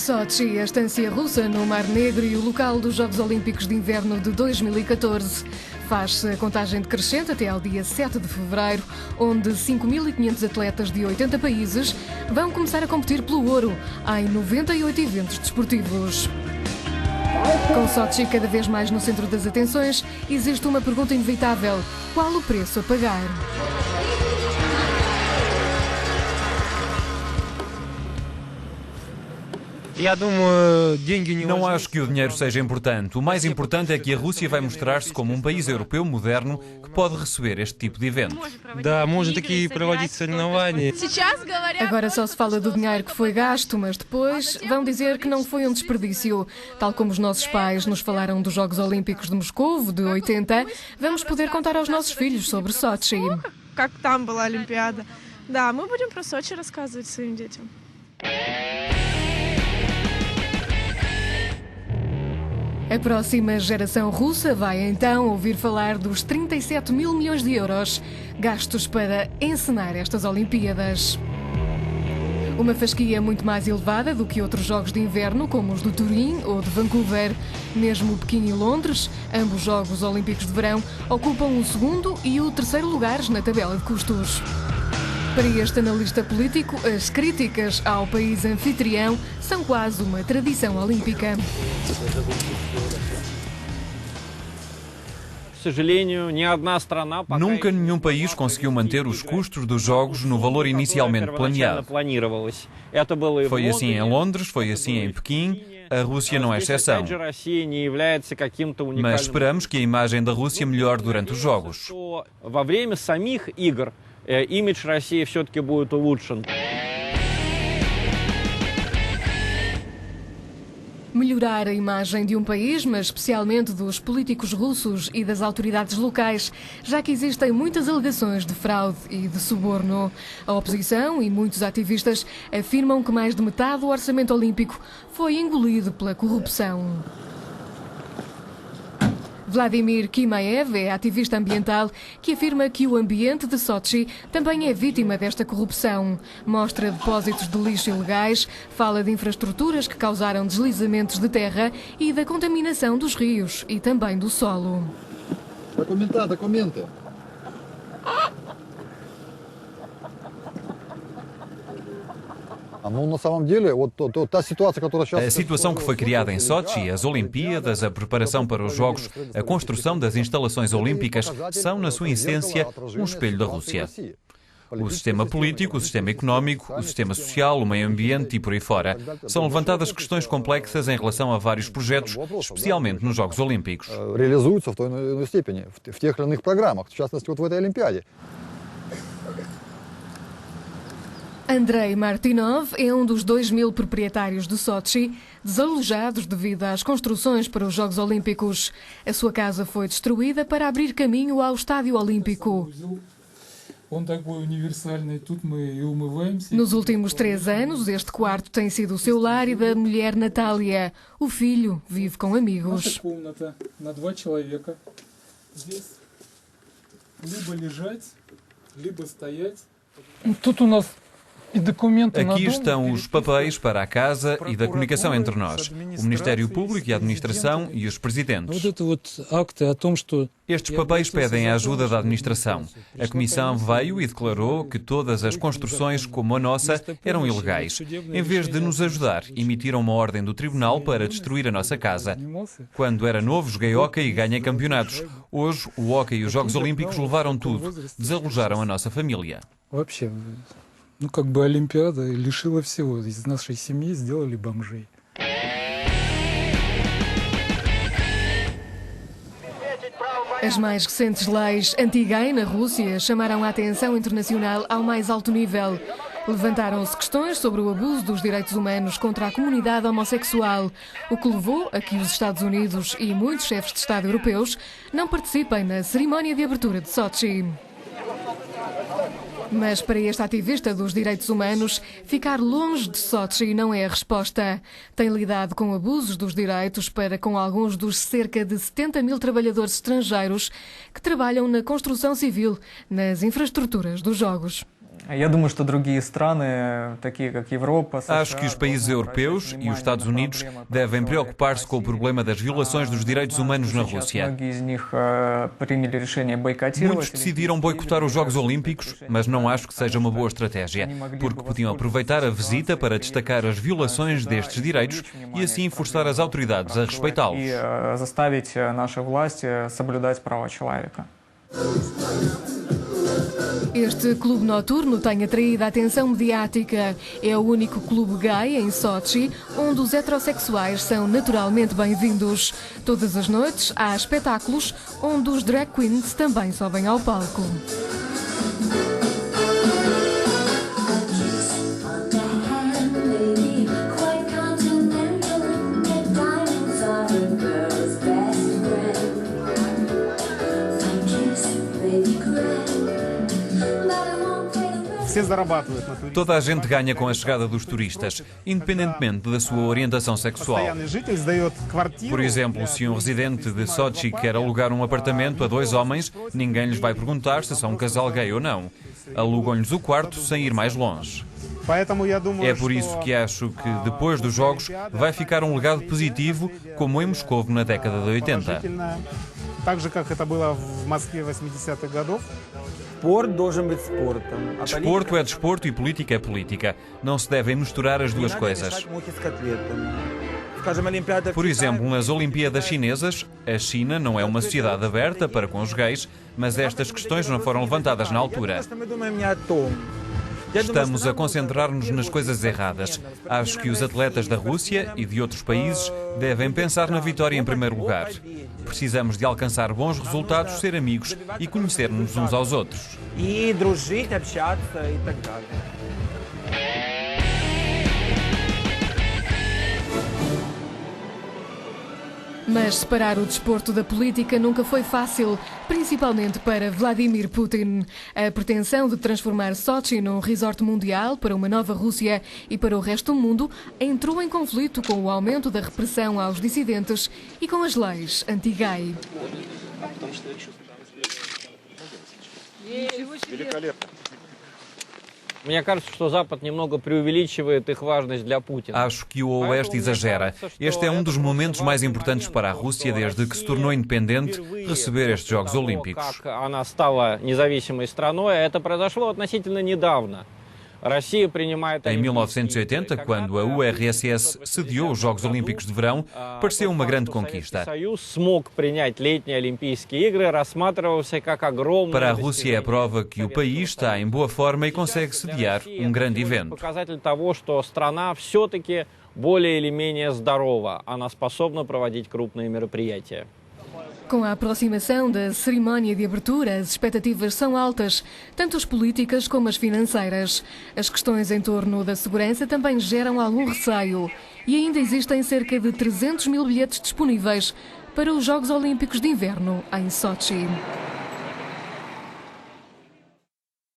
Sochi, a estância russa no Mar Negro e o local dos Jogos Olímpicos de Inverno de 2014. Faz-se a contagem decrescente até ao dia 7 de fevereiro, onde 5.500 atletas de 80 países vão começar a competir pelo ouro em 98 eventos desportivos. Com Sochi cada vez mais no centro das atenções, existe uma pergunta inevitável: qual o preço a pagar? Não acho que o dinheiro seja importante. O mais importante é que a Rússia vai mostrar-se como um país europeu moderno que pode receber este tipo de eventos. Agora só se fala do dinheiro que foi gasto, mas depois vão dizer que não foi um desperdício. Tal como os nossos pais nos falaram dos Jogos Olímpicos de Moscovo, de 80, vamos poder contar aos nossos filhos sobre Sochi. Как там была Олимпиада. Да, мы будем про Сочи рассказывать своим детям. A próxima geração russa vai então ouvir falar dos 37 mil milhões de euros gastos para encenar estas Olimpíadas. Uma fasquia muito mais elevada do que outros jogos de inverno, como os de Turim ou de Vancouver. Mesmo Pequim e Londres, ambos Jogos Olímpicos de Verão, ocupam o segundo e o terceiro lugares na tabela de custos. Para este analista político, as críticas ao país anfitrião são quase uma tradição olímpica. Nunca nenhum país conseguiu manter os custos dos jogos no valor inicialmente planeado. Foi assim em Londres, foi assim em Pequim, a Rússia não é exceção. Mas esperamos que a imagem da Rússia melhore durante os jogos. Имидж России все-таки будет улучшен. Melhorar a imagem de um país, mas especialmente dos políticos russos e das autoridades locais, já que existem muitas alegações de fraude e de suborno. A oposição e muitos ativistas afirmam que mais de metade do orçamento olímpico foi engolido pela corrupção. Vladimir Kimaev é ativista ambiental que afirma que o ambiente de Sochi também é vítima desta corrupção. Mostra depósitos de lixo ilegais, fala de infraestruturas que causaram deslizamentos de terra e da contaminação dos rios e também do solo. Documenta. A situação que foi criada em Sochi, as Olimpíadas, a preparação para os Jogos, a construção das instalações olímpicas, são, na sua essência, um espelho da Rússia. O sistema político, o sistema económico, o sistema social, o meio ambiente e por aí fora. São levantadas questões complexas em relação a vários projetos, especialmente nos Jogos Olímpicos. Andrei Martinov é um dos 2.000 proprietários de Sochi desalojados devido às construções para os Jogos Olímpicos. A sua casa foi destruída para abrir caminho ao Estádio Olímpico. Nos últimos 3 anos, este quarto tem sido o seu lar e da mulher Natália. O filho vive com amigos. Aqui estão os papéis para a casa e da comunicação entre nós, o Ministério Público e a Administração e os presidentes. Estes papéis pedem a ajuda da administração. A Comissão veio e declarou que todas as construções, como a nossa, eram ilegais. Em vez de nos ajudar, emitiram uma ordem do Tribunal para destruir a nossa casa. Quando era novo, joguei hóquei e ganhei campeonatos. Hoje, o hóquei e os Jogos Olímpicos levaram tudo. Desalojaram a nossa família. A Олимпиада лишила всего. Из нашей семьи сделали бомжей. As mais recentes leis anti-gay na Rússia chamaram a atenção internacional ao mais alto nível. Levantaram-se questões sobre o abuso dos direitos humanos contra a comunidade homossexual, o que levou a que os Estados Unidos e muitos chefes de Estado europeus não participem na cerimónia de abertura de Sochi. Mas para este ativista dos direitos humanos, ficar longe de Sochi não é a resposta. Tem lidado com abusos dos direitos para com alguns dos cerca de 70 mil trabalhadores estrangeiros que trabalham na construção civil, nas infraestruturas dos Jogos. Acho que os países europeus e os Estados Unidos devem preocupar-se com o problema das violações dos direitos humanos na Rússia. Muitos decidiram boicotar os Jogos Olímpicos, mas não acho que seja uma boa estratégia, porque podiam aproveitar a visita para destacar as violações destes direitos e assim forçar as autoridades a respeitá-los. Este clube noturno tem atraído a atenção mediática. É o único clube gay em Sochi, onde os heterossexuais são naturalmente bem-vindos. Todas as noites há espetáculos onde os drag queens também sobem ao palco. Toda a gente ganha com a chegada dos turistas, independentemente da sua orientação sexual. Por exemplo, se um residente de Sochi quer alugar um apartamento a 2 homens, ninguém lhes vai perguntar se são um casal gay ou não. Alugam-lhes o quarto sem ir mais longe. É por isso que acho que, depois dos Jogos, vai ficar um legado positivo, como em Moscovo na década de 80. Desporto é desporto e política é política. Não se devem misturar as duas coisas. Por exemplo, nas Olimpíadas Chinesas, a China não é uma sociedade aberta para com os gays, mas estas questões não foram levantadas na altura. Estamos a concentrar-nos nas coisas erradas. Acho que os atletas da Rússia e de outros países devem pensar na vitória em primeiro lugar. Precisamos de alcançar bons resultados, ser amigos e conhecer-nos uns aos outros. Mas separar o desporto da política nunca foi fácil, principalmente para Vladimir Putin. A pretensão de transformar Sochi num resort mundial para uma nova Rússia e para o resto do mundo entrou em conflito com o aumento da repressão aos dissidentes e com as leis anti-gay. Acho que o Oeste exagera. Este é um dos momentos mais importantes para a Rússia desde que se tornou independente receber estes Jogos Olímpicos. Em 1980, quando a URSS sediou os Jogos Olímpicos de Verão, pareceu uma grande conquista. Para a Rússia é a prova que o país está em boa forma e consegue sediar um grande evento. Com a aproximação da cerimónia de abertura, as expectativas são altas, tanto as políticas como as financeiras. As questões em torno da segurança também geram algum receio. E ainda existem cerca de 300 mil bilhetes disponíveis para os Jogos Olímpicos de Inverno em Sochi.